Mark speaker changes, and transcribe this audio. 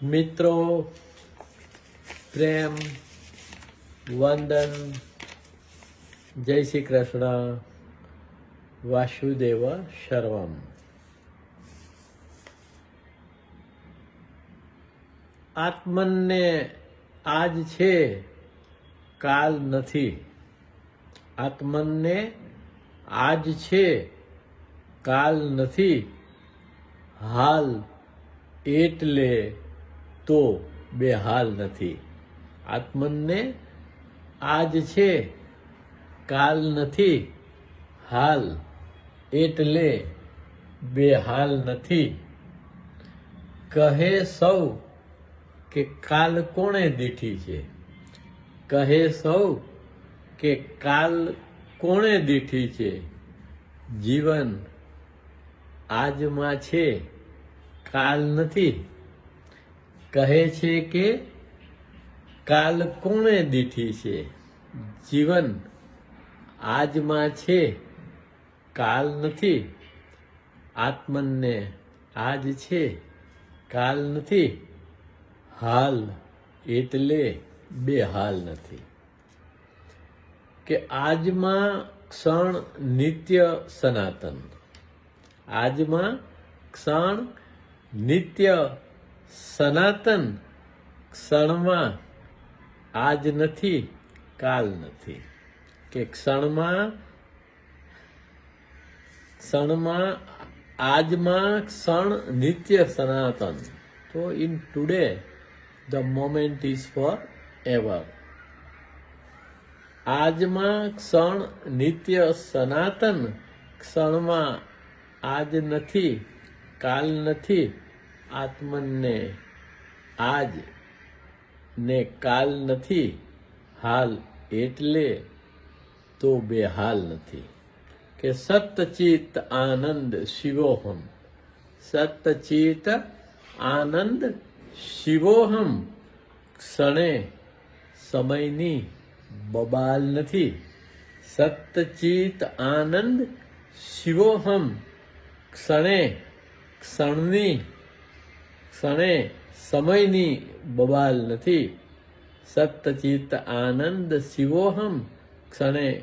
Speaker 1: મિત્રો, પ્રેમ, વંદન, જય શ્રી કૃષ્ણ, વાસુદેવ સર્વમ. આત્મનને આજ છે, કાલ નથી. આત્મનને આજ છે, કાલ નથી. હાલ એટલે તો બેહાલ નથી. આત્મનને આજ છે, કાલ નથી. હાલ એટલે બેહાલ નથી. કહે સૌ કે કાલ કોણે દીઠી છે. કહે સૌ કે કાલ કોણે દીઠી છે. જીવન આજમાં છે, કાલ નથી. કહે છે કે કાલ કોણે દીઠી છે. જીવન આજમાં છે, કાલ નથી. આત્મનને આજ છે, કાલ નથી. હાલ એટલે બેહાલ નથી. કે આજમાં ક્ષણ નિત્ય સનાતન. આજમાં ક્ષણ નિત્ય સનાતન. ક્ષણમાં આજ નથી, કાલ નથી. કે ક્ષણમાં આજમાં ક્ષણ નિત્ય સનાતન. તો in today the moment is for ever. આજમાં ક્ષણ નિત્ય સનાતન. ક્ષણમાં આજ નથી, કાલ નથી. આત્મનને આજ ને કાલ નથી. હાલ એટલે તો બેહાલ નથી. કે સતચિત આનંદ શિવોહમ. સતચિત આનંદ શિવોહમ. ક્ષણે સમયની બબાલ નથી. સતચિત આનંદ શિવોહમ. ક્ષણે સમયની બબાલ નથી. સતચિત આનંદ શિવોહમ. ક્ષણે